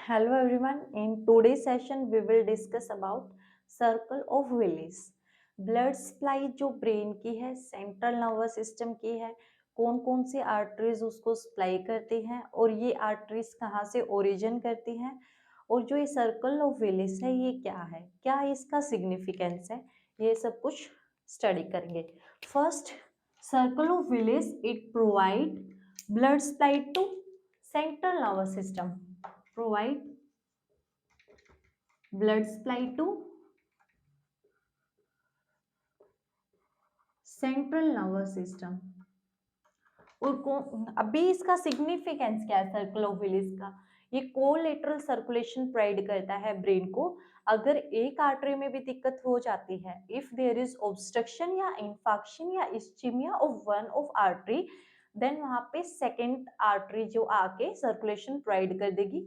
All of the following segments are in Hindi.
Hello everyone. In today's session, we will discuss about circle of Willis. Blood supply जो ब्रेन की है, सेंट्रल नर्वस सिस्टम की है, कौन कौन सी आर्टरीज उसको सप्लाई करती हैं और ये आर्टरीज कहाँ से ओरिजिन करती हैं और जो ये सर्कल ऑफ विलिस है ये क्या इसका सिग्निफिकेंस है, ये सब कुछ स्टडी करेंगे. First, circle of Willis it provide blood supply to central nervous system. Provide blood supply to central nervous system. और अभी इसका सिग्निफिकेंस क्या है सर्कल ऑफ विलिस का? ये कोलेटरल सर्कुलेशन प्रोवाइड करता है ब्रेन को. अगर एक आर्टरी में भी दिक्कत हो जाती है, इफ देयर इज ऑब्स्ट्रक्शन या इंफाक्शन या ischemia of one of artery, then वहां पे सेकेंड आर्टरी जो आके सर्कुलेशन प्रोवाइड कर देगी.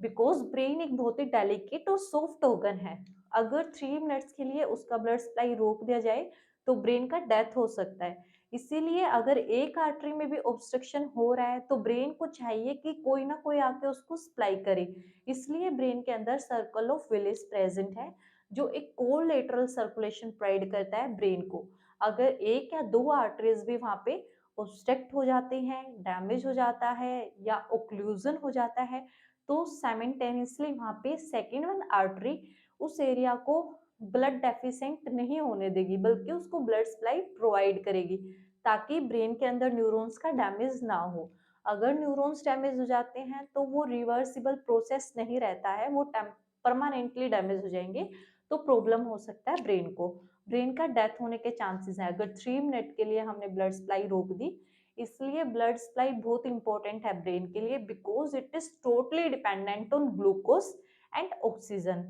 बिकॉज ब्रेन एक बहुत ही डेलिकेट और सॉफ्ट ऑर्गन है. अगर 3 मिनट्स के लिए उसका ब्लड सप्लाई रोक दिया जाए तो ब्रेन का डेथ हो सकता है. इसीलिए अगर एक आर्टरी में भी ऑब्स्ट्रक्शन हो रहा है तो ब्रेन को चाहिए कि कोई ना कोई आके उसको सप्लाई करे. इसलिए ब्रेन के अंदर सर्कल ऑफ विलिस प्रेजेंट है जो एक कोलेटरल सर्कुलेशन प्रोवाइड करता है ब्रेन को. अगर एक या दो आर्टरीज भी वहां पे ऑब्स्ट्रक्ट हो जाते हैं, डैमेज हो जाता है या ओक्लूजन हो जाता है, तो साइमल्टेनियसली वहां पे सेकेंड वन आर्टरी उस एरिया को ब्लड डेफिशिएंट नहीं होने देगी, बल्कि उसको ब्लड सप्लाई प्रोवाइड करेगी ताकि ब्रेन के अंदर न्यूरॉन्स का डैमेज ना हो. अगर न्यूरॉन्स डैमेज हो जाते हैं तो वो रिवर्सिबल प्रोसेस नहीं रहता है, वो परमानेंटली डैमेज हो जाएंगे, तो प्रॉब्लम हो सकता है ब्रेन को. ब्रेन का डेथ होने के चांसेस है अगर 3 मिनट के लिए हमने ब्लड सप्लाई रोक दी. इसलिए ब्लड सप्लाई बहुत इंपॉर्टेंट है ब्रेन के लिए, because it is totally dependent on glucose and oxygen.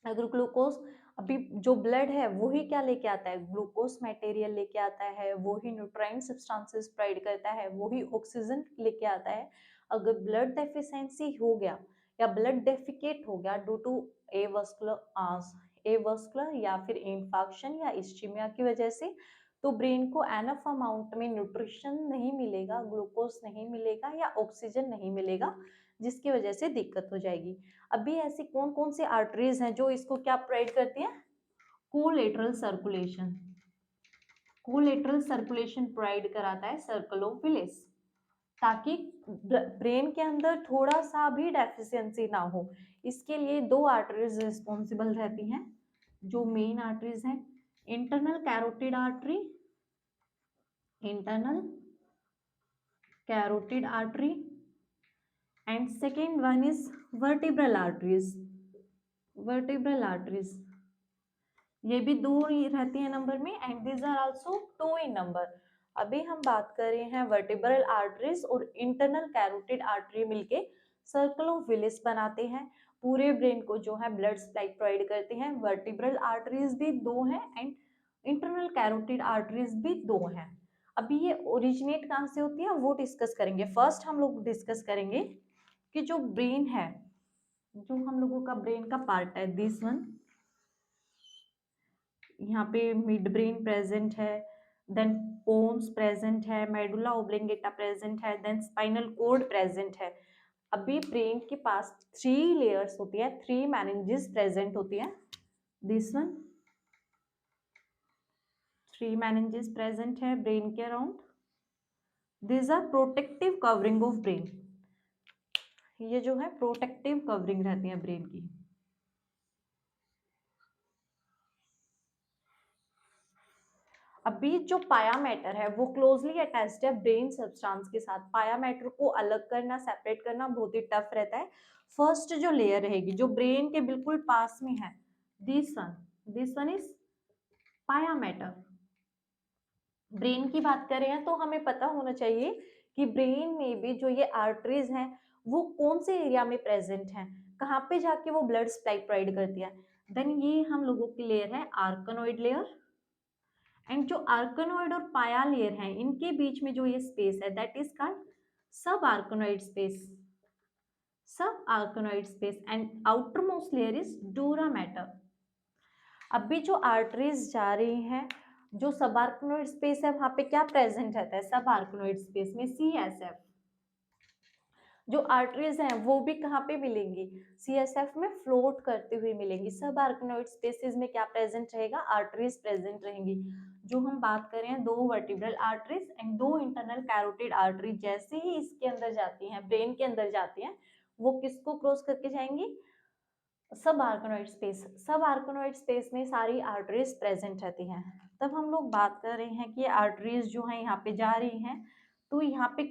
अगर ग्लूकोज, अभी जो ब्लड है वही क्या लेके आता है, ग्लूकोज मटेरियल लेके आता है, वही न्यूट्राइन सब्सटेंसेस प्रोवाइड करता है, वही ऑक्सीजन लेके आता है. अगर ब्लड डेफिशिएंसी हो गया या ब्लड डेफिकेट हो गया ड्यू टू एवस्कुलर या फिर इंफाक्शन या इस्चीमिया की वजह से, तो ब्रेन को एनफ अमाउंट में न्यूट्रिशन नहीं मिलेगा, ग्लूकोज नहीं मिलेगा या ऑक्सीजन नहीं मिलेगा, जिसकी वजह से दिक्कत हो जाएगी. अभी ऐसी कौन कौन सी आर्टरीज हैं जो इसको क्या प्रोवाइड करती हैं? Collateral circulation. Collateral circulation provide कराता है सर्कल ऑफ विलिस, ताकि ब्रेन के अंदर थोड़ा सा भी डेफिशिएंसी ना हो. इसके लिए दो आर्टरीज रिस्पॉन्सिबल रहती हैं जो मेन आर्टरीज हैं. Internal carotid artery, internal carotid artery, and second one is vertebral arteries. Vertebral arteries ये भी दो ही रहती है नंबर में, and these are also two in number. अभी हम बात कर रहे हैं वर्टिब्रल आर्टरीज और इंटरनल कैरोटिड आर्टरी मिलके सर्कल ऑफ विलिस बनाते हैं. पूरे ब्रेन को जो है ब्लड सप्लाई प्रोवाइड करते हैं. वर्टिब्रल आर्टरीज भी दो हैं एंड इंटरनल कैरोटिड आर्टरीज भी दो हैं. अभी ये ओरिजिनेट कहाँ से होती है वो डिस्कस करेंगे. फर्स्ट हम लोग डिस्कस करेंगे कि जो ब्रेन है, जो हम लोगों का ब्रेन का पार्ट है, दिस वन, यहाँ पे मिड ब्रेन प्रेजेंट है, देन पोन्स प्रेजेंट है, मेडुला ओब्लिंगेटा प्रेजेंट है, देन स्पाइनल कोड प्रेजेंट है. अभी ब्रेन के पास 3 लेयर्स होती है, 3 मेनिंजेस प्रेजेंट होती है. दिस वन, 3 मेनिंजेस प्रेजेंट है ब्रेन के around. This are protective covering of brain. ये जो है प्रोटेक्टिव कवरिंग रहती है ब्रेन की. अभी जो पाया मैटर है वो क्लोजली अटैच्ड है ब्रेन सब्सटेंस के साथ. पाया मैटर को अलग करना, सेपरेट करना बहुत ही टफ रहता है. फर्स्ट जो लेयर रहेगी जो ब्रेन के बिल्कुल पास में है, दिस वन इज पाया मैटर. ब्रेन की बात कर रहे हैं तो हमें पता होना चाहिए कि ब्रेन में भी जो ये आर्टरीज हैं वो कौन से एरिया में प्रेजेंट हैं, कहाँ पे जाके वो ब्लड सप्लाई प्रोवाइड करती है. देन ये हम लोगों की लेयर है आर्कनोइड लेयर. एंड जो आर्कनोइड और पाया लेयर है इनके बीच में जो ये स्पेस है that is called subarachnoid space. Subarachnoid space and outermost layer is dura mater. अभी जो आर्टरीज जा रही हैं, जो सब आर्कनोइड स्पेस है वहां पे क्या प्रेजेंट रहता है सब आर्कनोइड स्पेस में? CSF. जो आर्टरीज हैं वो भी कहाँ पे मिलेंगी, सीएसएफ में फ्लोट करते हुए मिलेंगी। सब आर्कनोइड स्पेसिस में क्या प्रेजेंट रहेगा, आर्टरीज प्रेजेंट रहेंगी। जो हम बात कर रहे हैं 2 vertebral arteries and 2 internal carotid artery, जैसे ही इसके अंदर जाती हैं, ब्रेन के अंदर जाती हैं, वो किसको क्रॉस करके जाएंगी, सब arachnoid space. Subarachnoid space में सारी आर्टरीज प्रेजेंट रहती हैं। तब हम लोग बात कर रहे हैं कि आर्टरीज जो है यहाँ पे जा रही हैं, तो यहाँ पे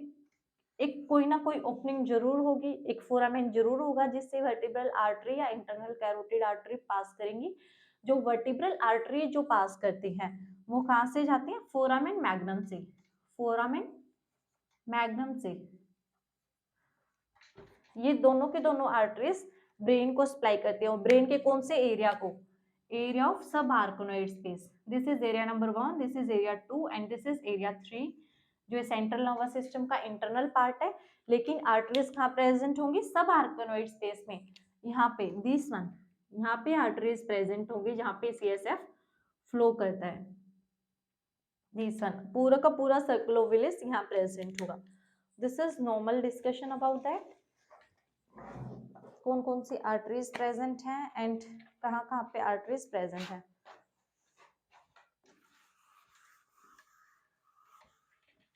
एक कोई ना कोई ओपनिंग जरूर होगी, एक फोरामेन जरूर होगा जिससे वर्टिब्रल आर्टरी या इंटरनल कैरोटिड आर्टरी पास करेंगी। जो वर्टिब्रल आर्टरी जो पास करती है वो कहाँ से जाती है, फोरामेन मैग्नम से। फोरामेन मैग्नम से ये दोनों के दोनों आर्टरीज ब्रेन को सप्लाई करते हैं। ब्रेन के कौन से एरिया को, एरिया ऑफ सब arachnoid space. This is area number 1, this is area 2 and this is area 3। जो सेंट्रल नर्वस सिस्टम का इंटरनल पार्ट है, लेकिन आर्टरीज कहाँ प्रेजेंट होंगी, सब आर्कनोइड स्पेस में। यहाँ पे दिस वन, यहाँ पे आर्टरीज प्रेजेंट होंगी जहाँ पे सीएसएफ फ्लो करता है। दिस वन पूरा का पूरा सर्कुलोविलिस यहाँ प्रेजेंट होगा। This is normal discussion about that, कौन कौन सी आर्टरीज प्रेजेंट हैं एंड कहाँ कहाँ पे आर्टरीज प्रेजेंट हैं।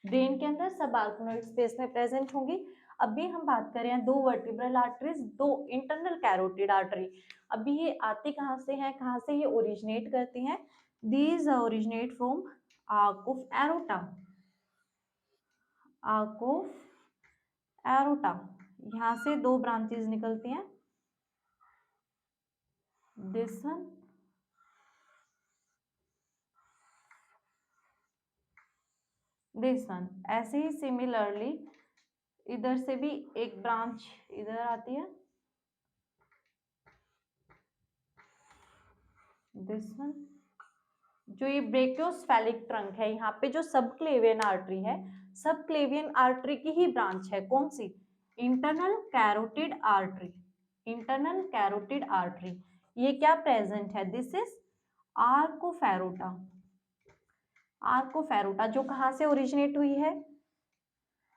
ब्रेन के अंदर सब आर्कनोइड स्पेस में प्रेजेंट होंगी। अभी हम बात कर रहे हैं 2 vertebral arteries, 2 internal carotid artery. अभी ये आती कहाँ से हैं, कहाँ से ये ओरिजिनेट करती हैं, these originate from arch of aorta. Arch of aorta, यहाँ से 2 ब्रांचेस निकलती हैं, दिस वन, दिस वन। ऐसे ही सिमिलरली इधर से भी एक ब्रांच इधर आती है, दिस वन। जो ये ब्रेकियोस्फेलिक ट्रंक है, यहाँ पे जो सबक्लेवियन आर्टरी है, सबक्लेवियन आर्टरी की ही ब्रांच है, कौन सी, internal carotid artery. Internal carotid artery ये क्या प्रेजेंट है, this is arch of aorta. Arch of aorta जो कहाँ से ओरिजिनेट हुई है,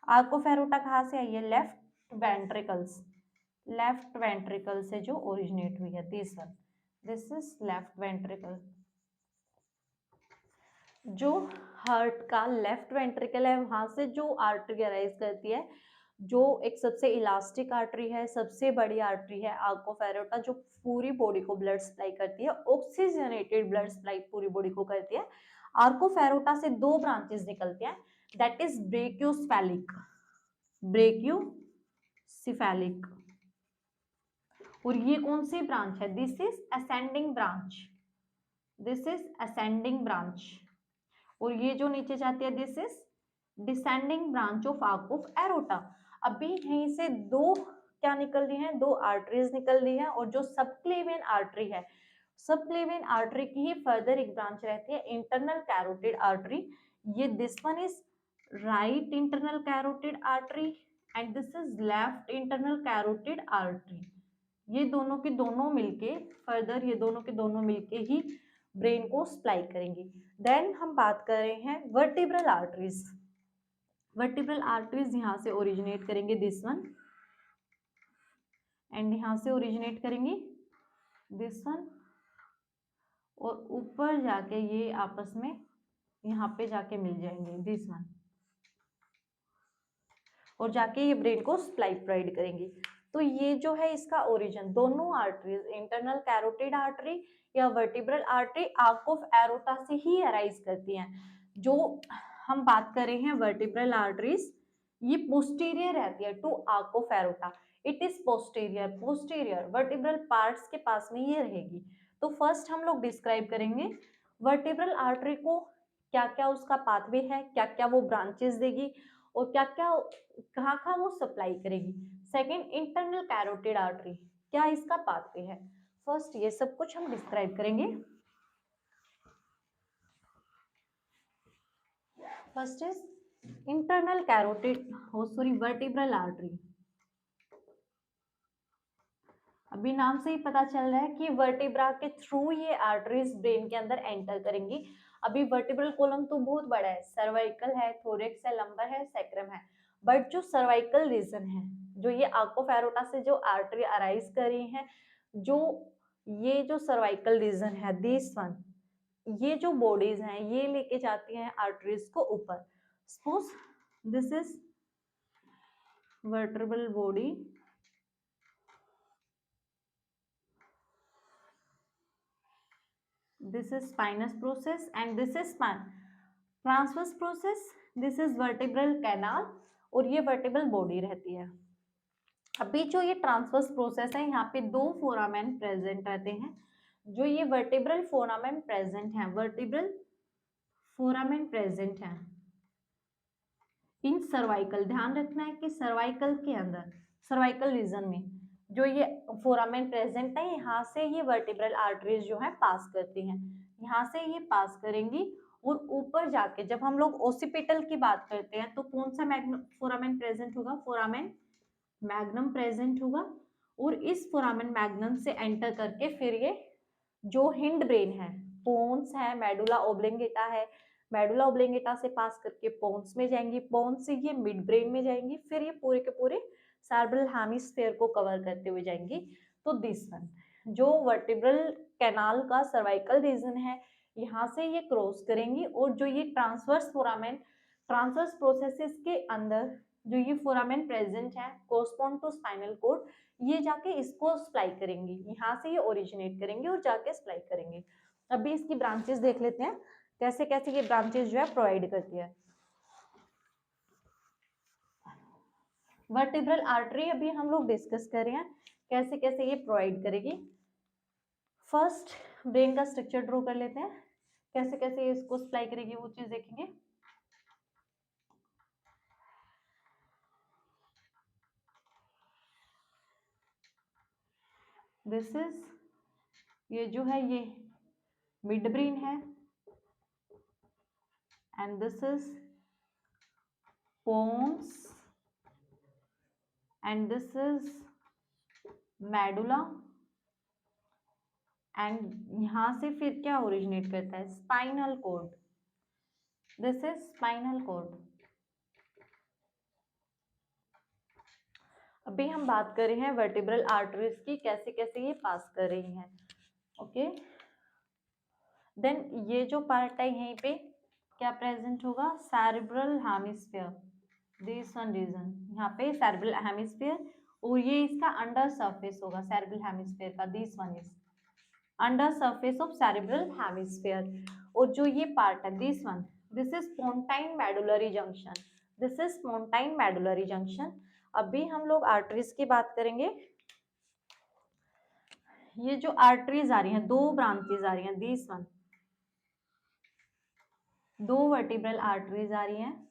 आर्क ऑफ एरोटा कहाँ से आई है, लेफ्ट वेंट्रिकल्स, लेफ्ट वेंट्रिकल से जो ओरिजिनेट हुई है, this one, this is left ventricle. जो हार्ट का लेफ्ट वेंट्रिकल है वहां से जो आर्टरी अराइज करती है, जो एक सबसे इलास्टिक आर्टरी है, सबसे बड़ी आर्टरी है आर्क ऑफ एरोटा, जो पूरी बॉडी को ब्लड सप्लाई करती है, ऑक्सीजनेटेड ब्लड सप्लाई पूरी बॉडी को करती है। आर्क ऑफ एरोटा से 2 ब्रांचेस निकलते हैं, दैट इज ब्रेकियोस्फेलिक, ब्रेकियोसिफेलिक। और ये कौन सी ब्रांच है, this is ascending branch, this is ascending branch. और ये जो नीचे जाती है, this is descending branch of arc of aorta. अभी यहीं से 2 क्या निकल रही हैं, 2 आर्टरीज निकल रही है, और जो सबक्लेवियन आर्टरी है, सबक्लेवियन आर्टरी की ही फर्दर एक ब्रांच रहती है, इंटरनल कैरोटिड आर्टरी। ये this one is right internal carotid artery and this is left internal carotid artery. ये दोनों के दोनों मिलके, फर्दर ये दोनों के दोनों मिलके ही ब्रेन को सप्लाई करेंगी। देन हम बात कर रहे हैं वर्टिब्रल आर्टरीज। वर्टिब्रल आर्टरीज यहाँ से ओरिजिनेट करेंगे, दिस वन, एंड यहाँ से ओरिजिनेट करेंगी, दिस वन, और ऊपर जाके ये आपस में यहाँ पे जाके मिल जाएंगे, दिस वन, और जाके ये ब्रेन को सप्लाई प्रोवाइड करेंगी। तो ये जो है इसका ओरिजिन, दोनों आर्टरीज, इंटरनल कैरोटिड आर्टरी या vertebral artery arc of aorta से ही अराइज करती हैं। जो हम बात कर रहे हैं वर्टिब्रल आर्टरीज, ये पोस्टीरियर रहती है to arch of aorta, it is posterior, posterior vertebral parts के पास में ये रहेगी। तो फर्स्ट हम लोग डिस्क्राइब करेंगे वर्टिब्रल आर्टरी को, क्या क्या उसका पाथवे है, क्या क्या वो ब्रांचेस देगी, और क्या क्या कहाँ कहाँ वो सप्लाई करेगी। सेकेंड, इंटरनल कैरोटिड आर्टरी, क्या इसका पाथवे है। फर्स्ट ये सब कुछ हम डिस्क्राइब करेंगे। First is internal carotid, sorry vertebral artery. अभी नाम से ही पता चल रहा है कि वर्टिब्रा के थ्रू ये आर्टरीज ब्रेन के अंदर एंटर करेंगी। अभी वर्टिब्रल कॉलम तो बहुत बड़ा है, सर्वाइकल है, थोरेक्स है, लंबर है, सैक्रम है, बट जो सर्वाइकल रीजन है जो ये आर्क ऑफ एरोटा से जो आर्टरी अराइज कर रही है, जो ये जो सर्वाइकल रीजन है दिस वन, ये जो बॉडीज हैं ये लेके जाती हैं आर्टरीज को ऊपर। Suppose this is vertebral body, this is spinous process and this is transverse process, this is vertebral canal और ये वर्टेब्रल बॉडी रहती है। अभी जो ये ट्रांसवर्स प्रोसेस है यहाँ पे दो फोरामेन प्रेजेंट रहते हैं। जो ये वर्टेब्रल फोरामेन प्रेजेंट है, वर्टेब्रल फोरामेन प्रेजेंट है इन सर्वाइकल, ध्यान रखना है कि सर्वाइकल के अंदर, सर्वाइकल रीजन में जो ये फोरामेन प्रेजेंट है, यहाँ से ये वर्टिब्रल आर्टरीज जो है पास करती हैं, यहाँ से ये पास करेंगी और ऊपर जाके जब हम लोग ओसिपिटल की बात करते हैं तो कौन सा फोरामेन प्रेजेंट होगा, फोरामेन मैग्नम प्रेजेंट होगा और इस फोरामेन मैग्नम से एंटर करके फिर ये जो हिंड ब्रेन है, पोन्स है, मेडुला ओब्लिंगेटा है, मेडुला ओब्लिंगेटा से पास करके पोन्स में जाएंगी, पोन्स से ये मिड ब्रेन में जाएंगी, फिर ये पूरे के पूरे सेरेब्रल हेमिस्फीयर को कवर करते हुए जाएंगी। तो दिस वन जो वर्टिब्रल कैनाल का सर्वाइकल रीजन है, यहाँ से ये क्रॉस करेंगी और जो ये ट्रांसवर्स फोरामेन, ट्रांसवर्स प्रोसेसेस के अंदर जो ये फोरामेन प्रेजेंट है कोरस्पॉन्ड टू स्पाइनल कोड, ये जाके इसको सप्लाई करेंगी, यहाँ से ये ओरिजिनेट करेंगे और जाके सप्लाई करेंगे। अभी इसकी ब्रांचेस देख लेते हैं कैसे कैसे ये ब्रांचेस जो है प्रोवाइड करती है। वर्टिब्रल आर्टरी अभी हम लोग डिस्कस कर रहे हैं कैसे कैसे ये प्रोवाइड करेगी। फर्स्ट ब्रेन का स्ट्रक्चर ड्रॉ कर लेते हैं, कैसे कैसे ये इसको सप्लाई करेगी वो चीज देखेंगे। दिस इज, ये जो है ये मिड ब्रेन है and this is pons and this is medulla and यहाँ से फिर क्या ओरिजिनेट करता है, spinal cord, this is spinal cord. अभी हम बात कर रहे हैं वर्टिब्रल आर्टरीज की, कैसे कैसे ये पास कर रही हैं। ओके, देन ये जो पार्ट है यहीं पे क्या प्रेजेंट होगा, cerebral hemisphere, this one region, यहाँ पे सेरेब्रल हेमिस्फीयर और ये इसका अंडर सरफेस होगा सेरेब्रल हेमिस्फीयर का, this one is under surface of cerebral hemisphere. और जो ये पार्ट है this one, this is pontine medullary junction, this is pontine medullary junction. अभी हम लोग आर्टरीज की बात करेंगे। ये जो आर्टरीज आ रही हैं, दो ब्रांचेज आ रही हैं, दिस वन, दो वर्टिब्रल आर्टरीज आ रही हैं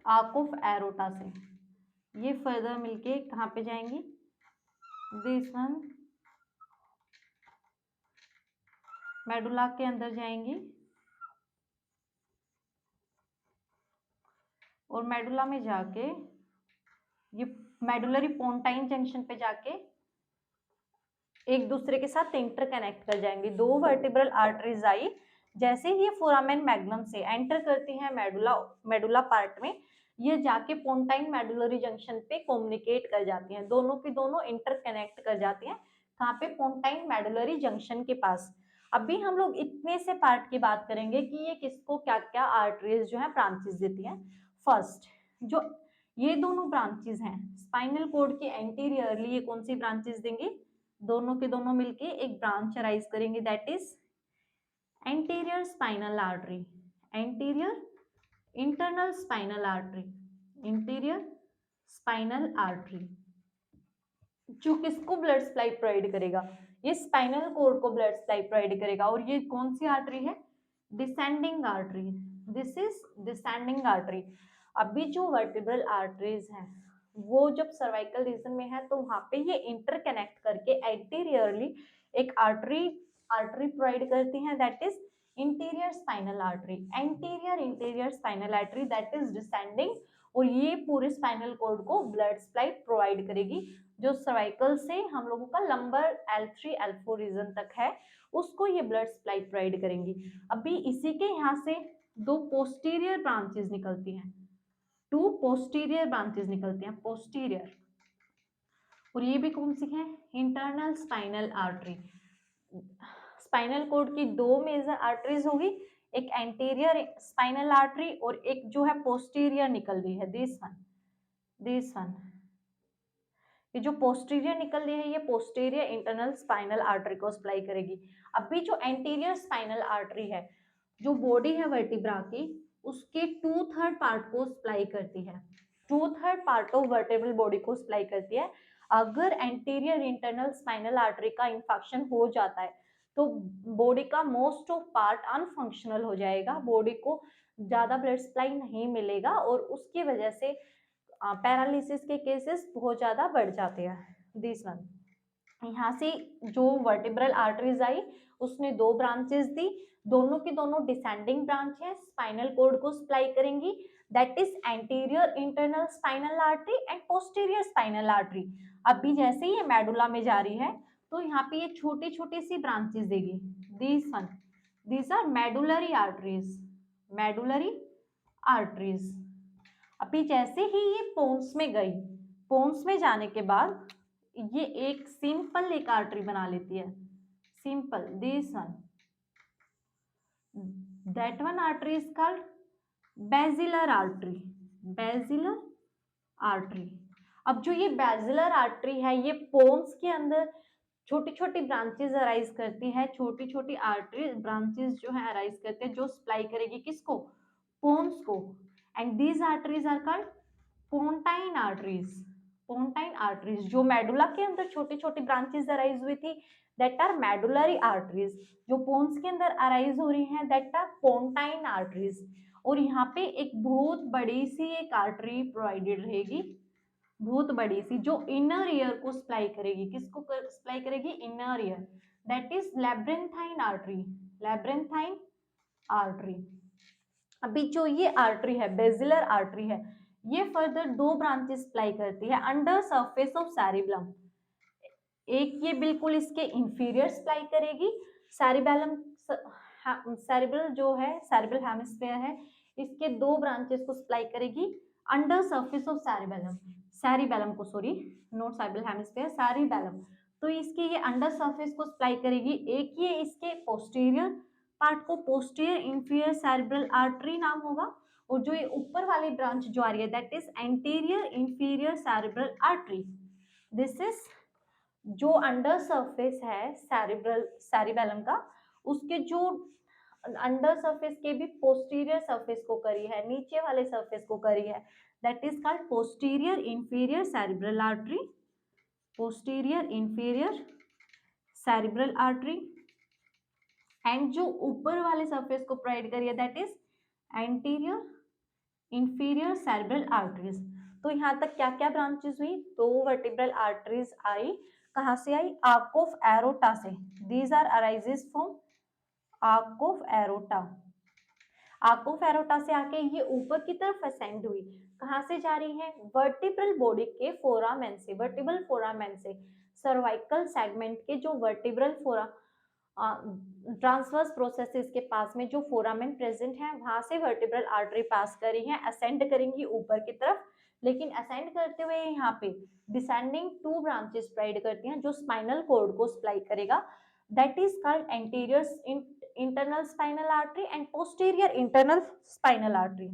आर्क ऑफ एरोटा से, ये फर्दर मिलके कहाँ पे जाएंगी, दिस वन मेडुला के अंदर जाएंगी और मेडुला में जाके ये मेडुलरी पोन्टाइन जंक्शन पे जाके एक दूसरे के साथ इंटरकनेक्ट कर जाएंगे। दो वर्टिब्रल आर्टरीज आई, जैसे ही ये फोरामेन मैग्नम से एंटर करती हैं मेडुला पार्ट में, ये जाके पोन्टाइन मेडुलरी जंक्शन पे कम्युनिकेट कर जाती हैं, दोनों की दोनों इंटरकनेक्ट कर जाती हैं कहाँ पे, पोन्टाइन मेडुलरी जंक्शन के पास। अभी हम लोग इतने से पार्ट की बात करेंगे कि ये किसको क्या क्या आर्टरीज जो है ब्रांचेस देती हैं। फर्स्ट जो ये दोनों ब्रांचेस हैं स्पाइनल कोड के एंटीरियरली, ये कौन सी ब्रांचेस देंगे, दोनों के दोनों मिलके एक ब्रांच राइज करेंगे, that is anterior spinal artery, anterior internal spinal artery, interior spinal artery, जो किसको ब्लड सप्लाई प्रोवाइड करेगा, ये स्पाइनल कोड को ब्लड सप्लाई प्रोवाइड करेगा। और ये कौन सी आर्टरी है, descending artery, this is descending artery. अभी जो वर्टिब्रल आर्टरीज हैं वो जब सर्वाइकल रीजन में है तो वहां पे ये इंटरकनेक्ट करके एंटीरियरली एक आर्टरी प्रोवाइड करती हैं, that is interior spinal artery, interior spinal artery that is descending, और ये पूरे स्पाइनल कोड को ब्लड सप्लाई प्रोवाइड करेगी। जो सर्वाइकल से हम लोगों का लंबर L3 L4 रीजन तक है उसको ये ब्लड सप्लाई प्रोवाइड करेंगी। अभी इसी के यहाँ से दो पोस्टीरियर ब्रांचेस निकलती हैं, टू पोस्टीरियर ब्रांचेस निकलती हैं, पोस्टीरियर। और ये भी कौन सी है? Internal spinal artery. Spinal cord की दो मेजर आर्टरीज होगी, एक एंटीरियर स्पाइनल आर्टरी और एक जो है पोस्टीरियर निकल रही है, दिस वन। ये जो पोस्टीरियर निकल रही है ये पोस्टीरियर इंटरनल स्पाइनल आर्टरी को सप्लाई करेगी। अभी जो एंटीरियर स्पाइनल आर्टरी है, जो बॉडी है वर्टिब्रा की, उसके 2/3 पार्ट को सप्लाई करती है, 2/3 पार्ट ऑफ वर्टेब्रल बॉडी को सप्लाई करती है। अगर एंटीरियर इंटरनल स्पाइनल आर्टरी का इंफेक्शन हो जाता है तो बॉडी का मोस्ट ऑफ पार्ट अनफंक्शनल हो जाएगा, बॉडी को ज्यादा ब्लड सप्लाई नहीं मिलेगा और उसकी वजह से पैरालिसिस के केसेस बहुत ज्यादा बढ़ जाते हैं। दिस वन, यहाँ से जो वर्टिब्रल आर्टरीज आई उसने दो ब्रांचेस दी, दोनों की दोनों डिसेंडिंग ब्रांच है, स्पाइनल कॉर्ड को सप्लाई करेंगी, that is anterior internal spinal artery and posterior spinal artery. अभी जैसे ही ये मेडुला में जा रही है तो यहाँ पे ये छोटी छोटी सी ब्रांचेस देगी, this one, these are medullary arteries, medullary arteries. अभी जैसे ही ये पोन्स में गई, पोन्स में जाने के बाद ये एक सिंपल एक आर्टरी बना लेती है, simple, this one, that one artery is called basilar artery, basilar artery. अब जो ये बेसिलर आर्टरी है ये पोन्स के अंदर छोटी छोटी ब्रांचेस अराइज करती है, छोटी छोटी आर्टरी ब्रांचेस जो है अराइज करते हैं जो सप्लाई करेगी किसको? पोन्स को। And these arteries are called pontine arteries, pontine arteries. जो मेडुला के अंदर छोटी छोटी ब्रांचेस अराइज हुई थी दैट आर मेडुलरी आर्टरीज, जो पोन्स के अंदर अराइज हो रही हैं दैट आर पोन्टाइन आर्टरीज। और यहाँ पे एक बहुत बड़ी सी एक आर्टरी प्रोवाइडेड रहेगी, बहुत बड़ी सी, जो इनर ईयर को सप्लाई करेगी, किसको सप्लाई करेगी? Inner ear, that is labyrinthine artery, labyrinthine artery. अभी जो ये आर्टरी है, बेसिलर आर्टरी है, ये फर्दर दो ब्रांचेस सप्लाई करती है अंडर सरफेस ऑफ सैरिबेलम। एक ये बिल्कुल इसके इंफीरियर सप्लाई करेगी, सैरिबेलम, सैरिबल जो है, सैरिबल हेमिस्फीयर है, इसके दो ब्रांचेस को सप्लाई करेगी under surface of cerebellum, cerebellum को, सॉरी, नॉट सैरिबल हेमिस्फीयर, सैरिबेलम। तो इसके ये अंडर सरफेस को सप्लाई करेगी। एक ये इसके पोस्टीरियर पार्ट को पोस्टीरियर इंफीरियर सैरिब्रल आर्टरी नाम होगा, और जो ये ऊपर वाली ब्रांच जो आ रही है that is anterior inferior cerebral artery. This is जो अंडर सरफेस है सैरिबेलम का, उसके जो अंडर सरफेस के भी पोस्टीरियर सरफेस को करी है, नीचे वाले सरफेस को करी है, that is called posterior inferior cerebral artery, posterior inferior cerebral artery. And जो ऊपर वाले सरफेस को प्रोवाइड करी है that is anterior inferior cerebral arteries. तो यहाँ तक क्या क्या ब्रांचेस हुई? दो वर्टिब्रल आर्टरीज आई, कहाँ से आई? आर्क ऑफ एरोटा से, these are arises from arch of aorta. Arch of aorta से आके ये ऊपर की तरफ असेंड हुई, कहाँ से जा रही है? वर्टिब्रल बॉडी के फोरामेन से, वर्टिब्रल फोरामेन से, सर्वाइकल सेगमेंट के जो वर्टिब्रल फोरा ट्रांसवर्स प्रोसेसेस के पास में जो फोरामेन प्रेजेंट है वहां से वर्टिब्रल आर्टरी पास करी है, असेंड करेंगी ऊपर की तरफ, लेकिन असेंड करते हुए यहाँ पे डिसेंडिंग टू ब्रांचेस प्रोवाइड करती हैं जो स्पाइनल कॉर्ड को सप्लाई करेगा, that is called anterior internal spinal artery and posterior internal spinal artery.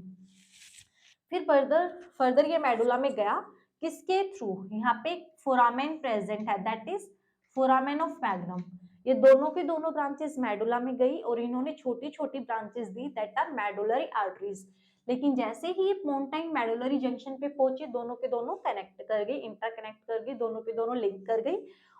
फिर फर्दर ये मेडुला में गया, किसके थ्रू? यहाँ पे फोरामेन प्रेजेंट है that is foramen of magnum. ये दोनों की दोनों ब्रांचेस मेडुला में गई और इन्होंने छोटी छोटी ब्रांचेस दी दैट आर मेडुलरी आर्टरीज। लेकिन जैसे ही ये पोन्टाइन मेडुलरी जंक्शन पे पहुंचे दोनों के दोनों कनेक्ट कर गई, इंटरकनेक्ट कर गई, दोनों के दोनों लिंक कर गई,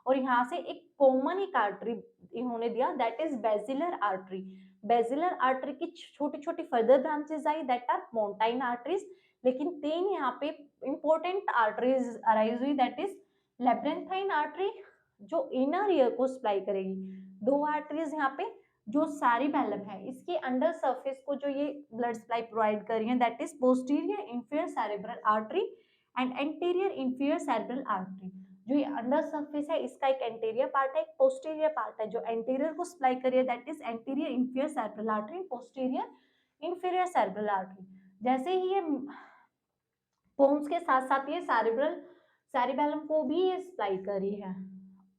और यहाँ से एक कॉमन एक आर्टरी इन्होंने दिया that is basilar artery. Basilar artery की छोटी छोटी फर्दर ब्रांचेस आई दैट आर पोन्टाइन आर्टरीज, लेकिन तीन यहाँ पे इंपॉर्टेंट आर्टरीज अराइज हुई दैट इज लैब्रिन्थाइन आर्टरी जो इनर ईयर को सप्लाई करेगी, दो आर्टरीज यहाँ पे जो सैरिबेलम है इसके अंडर सरफेस को जो ये ब्लड सप्लाई प्रोवाइड कर रही है that is posterior inferior cerebral artery and anterior inferior cerebral artery. जो ये अंडर सरफेस है इसका एक एंटीरियर पार्ट है, एक पोस्टीरियर पार्ट है, जो एंटीरियर को सप्लाई कर रही है that is anterior inferior cerebral artery, posterior inferior cerebral artery. जैसे ही ये पोन्स के साथ साथ ये सेरिबेलम को भी ये सप्लाई कर रही है।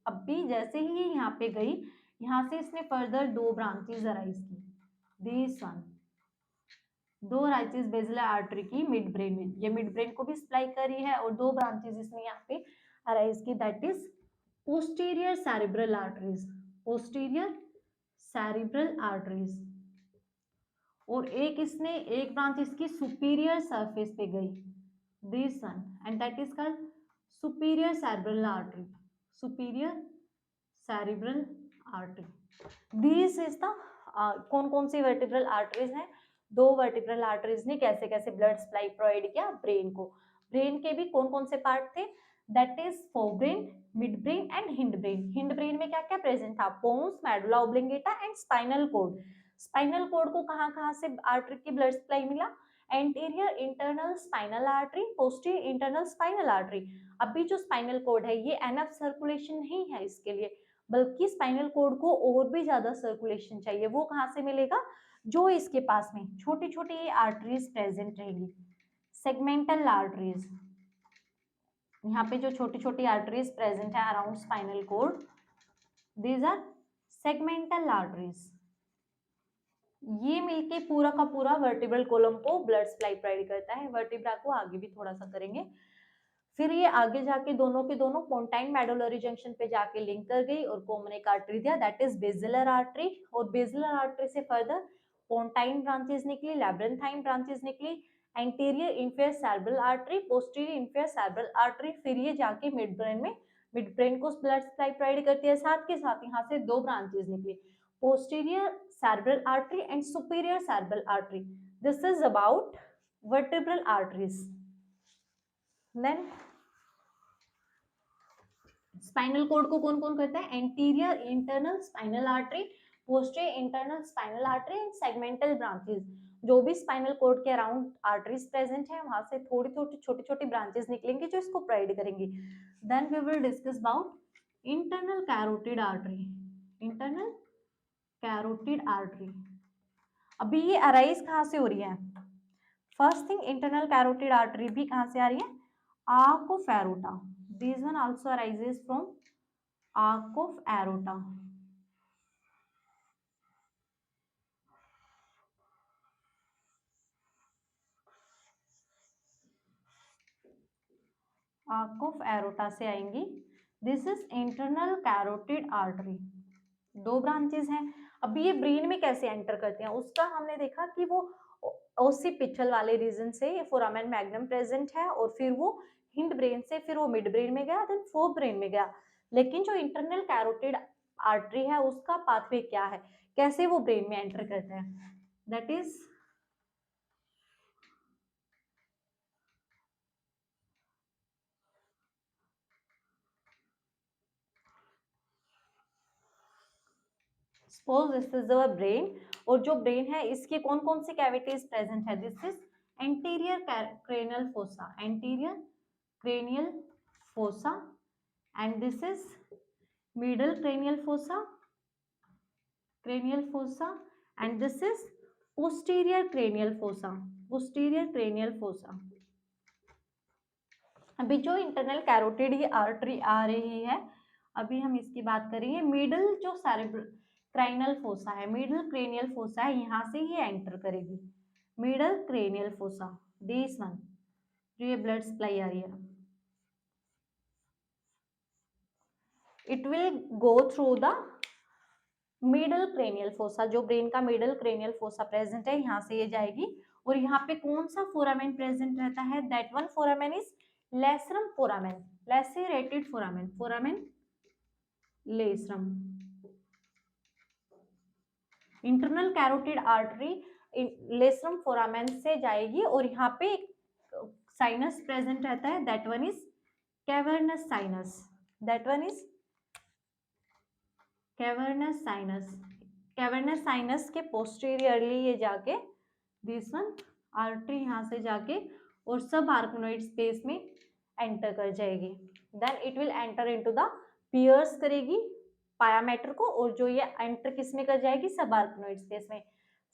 अब भी जैसे ही ये यहाँ पे गई, यहाँ से इसने फर्दर 2 ब्रांचेज अराइज की, this one, 2 branches basilar artery की मिड ब्रेन में, ये मिड ब्रेन को भी सप्लाई कर रही है, और 2 ब्रांचेज इसने यहाँ पे अराइज की, that is posterior cerebral arteries, posterior cerebral arteries. और एक ब्रांच इसकी सुपीरियर सरफेस पे गई, this one, and that is called superior cerebral artery, superior cerebral artery. This is the कौन कौन सी वर्टिब्रल आर्टरीज हैं? 2 वर्टिब्रल आर्टरीज ने कैसे कैसे ब्लड सप्लाई प्रोवाइड किया ब्रेन को। ब्रेन के भी कौन कौन से पार्ट थे? That is forebrain, mid brain and hind brain. Hind brain में क्या क्या प्रेजेंट था? Pons, medulla oblongata and spinal cord. Spinal cord को कहाँ कहाँ से आर्टरी की ब्लड सप्लाई मिला? Anterior internal spinal artery, posterior internal spinal artery. अभी जो स्पाइनल कॉर्ड है ये एनफ सर्कुलेशन नहीं है इसके लिए, बल्कि स्पाइनल कॉर्ड को और भी ज्यादा सर्कुलेशन चाहिए। वो कहाँ से मिलेगा? जो इसके पास में छोटी छोटी आर्टरीज प्रेजेंट रहेंगी, सेगमेंटल आर्टरीज। यहाँ पे जो छोटी छोटी आर्टरीज प्रेजेंट है around spinal cord, these are segmental arteries. ये मिलके पूरा का पूरा वर्टिब्रल कॉलम को ब्लड सप्लाई प्रोवाइड करता है। वर्टिब्रा को आगे भी थोड़ा सा करेंगे। फिर ये आगे जाके दोनों के दोनों पोंटाइन मेडुलरी जंक्शन पे जाके लिंक कर गई और कॉमन एक आर्टरी दिया, दैट इज बेसिलर आर्टरी। और बेसिलर आर्टरी से फर्दर पोंटाइन ब्रांचेस निकली, लैब्रेंथाइन ब्रांचेस निकली, anterior inferior cerebral artery, posterior inferior cerebral artery. फिर ये जाके मिड ब्रेन में, मिड ब्रेन को ब्लड सप्लाई प्रोवाइड करती है। साथ के साथ यहाँ से 2 ब्रांचेस निकली, posterior cerebral artery and superior cerebral artery. This is about vertebral arteries. Then spinal cord को कौन कौन करता है? Anterior internal spinal artery, posterior internal spinal artery and segmental branches. जो भी स्पाइनल कॉर्ड के अराउंड आर्टरीज प्रेजेंट है वहां से थोड़ी थोड़ी छोटी छोटी ब्रांचेस निकलेंगी जो इसको प्रोवाइड करेंगी। Then we will discuss about internal carotid artery, internal carotid artery. अभी ये अराइज कहाँ से हो रही है? First thing, internal carotid artery भी कहाँ से आ रही है? Arch of aorta. This one also arises from arch of aorta. Arch of aorta से आएंगी। This is internal carotid artery. 2 branches हैं। अभी ये ब्रेन में कैसे एंटर करते हैं उसका हमने देखा कि वो ओसिपिटल वाले रीजन से फोरामेन मैग्नम प्रेजेंट है, और फिर वो हिंड ब्रेन से फिर वो मिड ब्रेन में गया, देन फोर ब्रेन में गया। लेकिन जो इंटरनल कैरोटिड आर्टरी है उसका पाथवे क्या है, कैसे वो ब्रेन में एंटर करता है? That is suppose this is our brain, और जो ब्रेन है इसके कौन कौन सी कैविटीज प्रेजेंट है? This is anterior cranial fossa, anterior cranial fossa, and this is middle cranial fossa, and this is posterior cranial fossa, posterior cranial fossa. अभी जो इंटरनल कैरोटिड आर्टरी आ रही है, अभी हम इसकी बात करेंगे। मिडल जो क्राइनल फोसा है, मिडल क्रेनियल फोसा है, यहाँ से ये एंटर करेगी, middle cranial fossa, this one, जो ये ब्लड सप्लाई आ रही है, it will go through the middle cranial fossa. जो ब्रेन का मिडल क्रेनियल फोसा प्रेजेंट है यहाँ से ये जाएगी, और यहाँ पे कौन सा फोरामेन प्रेजेंट रहता है? That one foramen is lacerum foramen, lacerated foramen, foramen lacerum. Internal carotid artery lacerum foramen से जाएगी, और यहाँ पे एक साइनस प्रेजेंट रहता है, that one is cavernous sinus, that one is cavernous sinus. Cavernous sinus के पोस्टीरियरली ये जाके दिस वन आर्टरी यहाँ से जाके और सब आर्कनोइड स्पेस में एंटर कर जाएगी। Then it will enter into the pierce करेगी पायामेटर को, और जो ये एंटर किस में कर जाएगी? सब आर्कनोइड स्पेस में।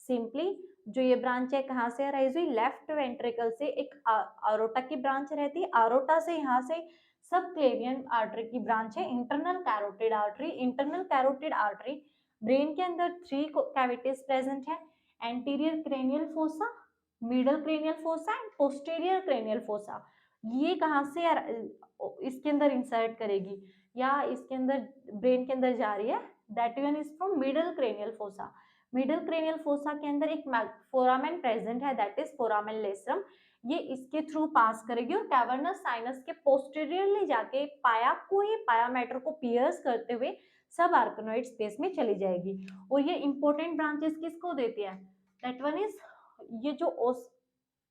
सिंपली जो ये ब्रांच है कहाँ से अराइज हुई, लेफ्ट वेंट्रिकल से। एक आरोटा की ब्रांच रहती है, आरोटा से यहाँ से सब क्लेवियन आर्टरी की ब्रांच है internal carotid artery. Internal carotid artery, brain के अंदर 3 कैविटीज प्रेजेंट है, anterior cranial fossa, middle cranial fossa and posterior cranial fossa. ये कहाँ से इसके अंदर इंसर्ट करेगी या इसके अंदर ब्रेन के अंदर जा रही है, that one is from middle cranial fossa. Middle cranial fossa के अंदर एक फोरामेन प्रेजेंट है, दैट इज फोरामेन लेसरम। ये इसके थ्रू पास करेगी और कैवर्नस साइनस के पोस्टीरियरली जाके पाया को, ये पाया मैटर को पियर्स करते हुए सब आर्कनोइड स्पेस में चली जाएगी। और ये इंपॉर्टेंट ब्रांचेस किसको देती है, दैट वन इज ये जो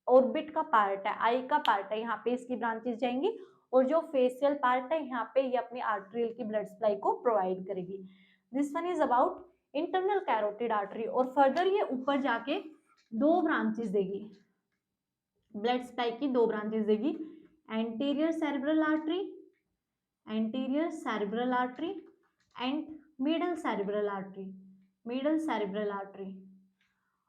ऑर्बिट का पार्ट है, आई का पार्ट है, यहाँ पे इसकी ब्रांचेस जाएंगी। और जो फेशियल पार्ट है यहाँ पे ये अपनी आर्टरियल की ब्लड सप्लाई को प्रोवाइड करेगी। This one is about internal carotid artery. और फर्दर ये ऊपर जाके 2 ब्रांचेस देगी, ब्लड सप्लाई की 2 ब्रांचेस देगी, anterior cerebral artery, anterior cerebral artery and middle cerebral artery, middle cerebral artery.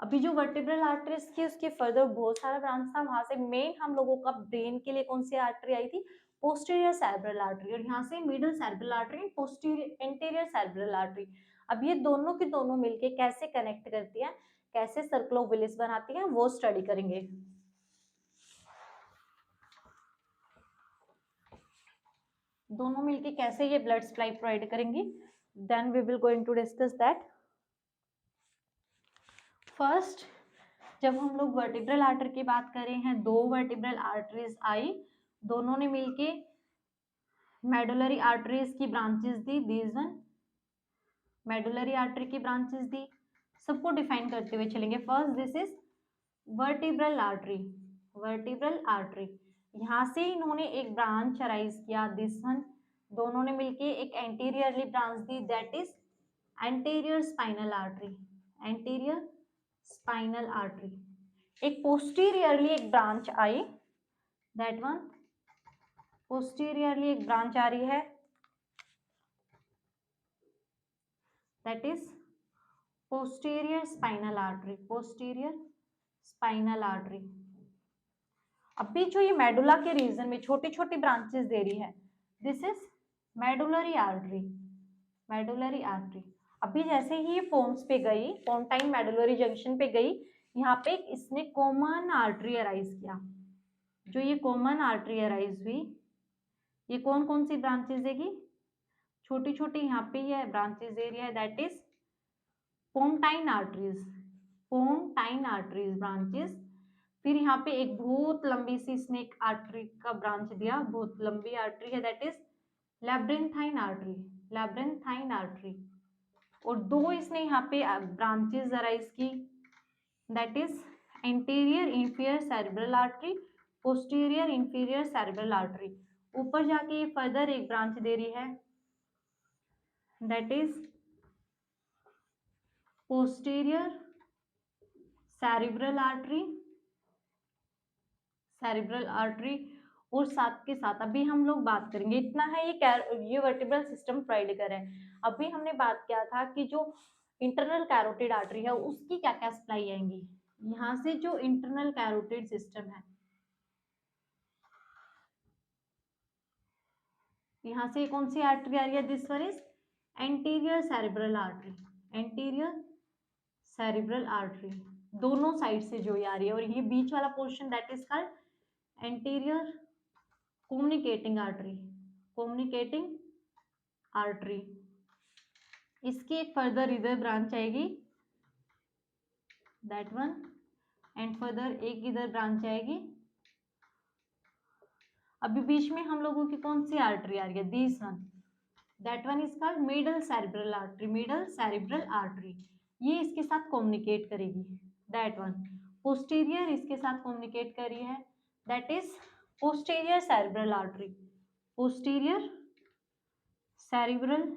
अभी जो वर्टिब्रल आर्टरीज की उसके फर्दर बहुत सारा ब्रांच था, वहां से मेन हम लोगों का ब्रेन के लिए कौन सी आर्टरी आई थी, पोस्टीरियर सेरेब्रल आर्टरी। और यहाँ से middle cerebral artery, posterior anterior cerebral artery. अब ये दोनों की दोनों मिलके कैसे कनेक्ट करती है, कैसे सर्कुलोविलिस बनाती है, वो स्टडी करेंगे। दोनों मिलके कैसे ये ब्लड सप्लाई प्रोवाइड करेंगी, then we will going to discuss that. First, जब हम लोग वर्टिब्रल आर्टरी की बात कर रहे हैं, 2 वर्टिब्रल आर्टरीज आई, दोनों ने मिलके मेडुलरी आर्टरीज की branches the, these one medullary artery की ब्रांचेस दी। सबको डिफाइन करते हुए चलेंगे। First, this is vertebral artery, vertebral artery. यहाँ से इन्होंने एक ब्रांच अराइज किया, दिस वन। दोनों ने मिलके एक anteriorly branch the, that is anterior spinal artery, anterior spinal artery. एक पोस्टीरियरली एक branch I, that one posteriorly एक ब्रांच आ रही है, that is posterior spinal artery, posterior spinal artery. अभी जो ये मेडुला के रीजन में छोटी छोटी ब्रांचेस दे रही है, this is medullary artery, medullary artery. अभी जैसे ही ये पोन्स पे गई, पोन्टाइन मेडुलरी जंक्शन पे गई, यहाँ पे इसने कॉमन आर्टरी अराइज किया। जो ये कॉमन आर्टरी अराइज हुई, ये कौन कौन सी ब्रांचेस देगी, छोटी छोटी यहाँ पे ये ब्रांचेस दे रही है, that is pontine arteries, pontine arteries branches. फिर यहाँ पे एक बहुत लंबी सी स्नेक आर्टरी का ब्रांच दिया, बहुत लंबी आर्टरी है, that is labyrinthine artery, labyrinthine artery. और 2 इसने यहाँ पे ब्रांचेस अराइज की, that is anterior inferior cerebral artery, posterior inferior cerebral artery. ऊपर जाके ये फर्दर एक ब्रांच दे रही है, that is posterior cerebral artery, cerebral artery. और साथ के साथ अभी हम लोग बात करेंगे, इतना है ये वर्टिब्रल सिस्टम प्रोवाइड कर है। अभी हमने बात किया था कि जो इंटरनल कैरोटिड आर्टरी है उसकी क्या क्या सप्लाई आएंगी। यहाँ से जो इंटरनल कैरोटिड सिस्टम है, यहाँ से कौन सी आर्टरी आ रही है, this one is anterior cerebral artery, anterior cerebral artery. दोनों साइड से जो ये आ रही है, और ये बीच वाला portion that is called anterior communicating artery, communicating artery. इसकी एक फर्दर इधर ब्रांच आएगी, दैट वन, एंड फर्दर एक इधर ब्रांच आएगी। अभी बीच में हम लोगों की कौन सी आर्टरी आ रही है, this one, that one is called middle cerebral artery, middle cerebral artery. ये इसके साथ कम्युनिकेट करेगी, दैट वन। पोस्टीरियर इसके साथ कम्युनिकेट कर रही है, that is posterior cerebral artery, posterior cerebral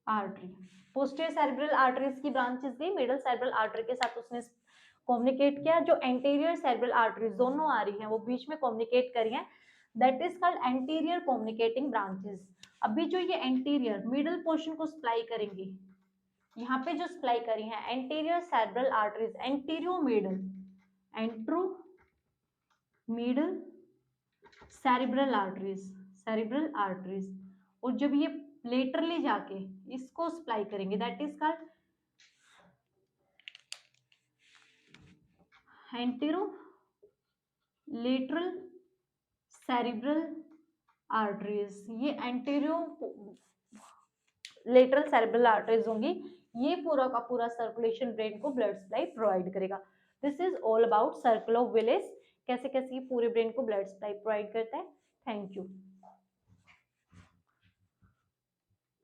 artery. Posterior cerebral arteries की ब्रांचेस दी, मिडल सेरेब्रल आर्टरी के साथ उसने कम्युनिकेट किया। जो एंटीरियर सेरेब्रल आर्टरीज दोनों आ रही हैं वो बीच में कम्युनिकेट कर रही हैं, that is called anterior communicating branches. अभी जो ये एंटीरियर मिडल पोर्शन को सप्लाई करेंगी, यहाँ पे जो सप्लाई करी है anterior cerebral arteries, anterior middle, antero middle cerebral arteries, cerebral arteries, और जब ये लेटरली जाके इसको सप्लाई करेंगे that is called antero lateral cerebral arteries. ये एंटीरियो लेटरल सेरेब्रल आर्टरीज होंगी, ये पूरा का पूरा सर्कुलेशन ब्रेन को ब्लड सप्लाई प्रोवाइड करेगा। This is all about circle of Willis, कैसे कैसे ये पूरे ब्रेन को ब्लड सप्लाई प्रोवाइड करता है। Thank you.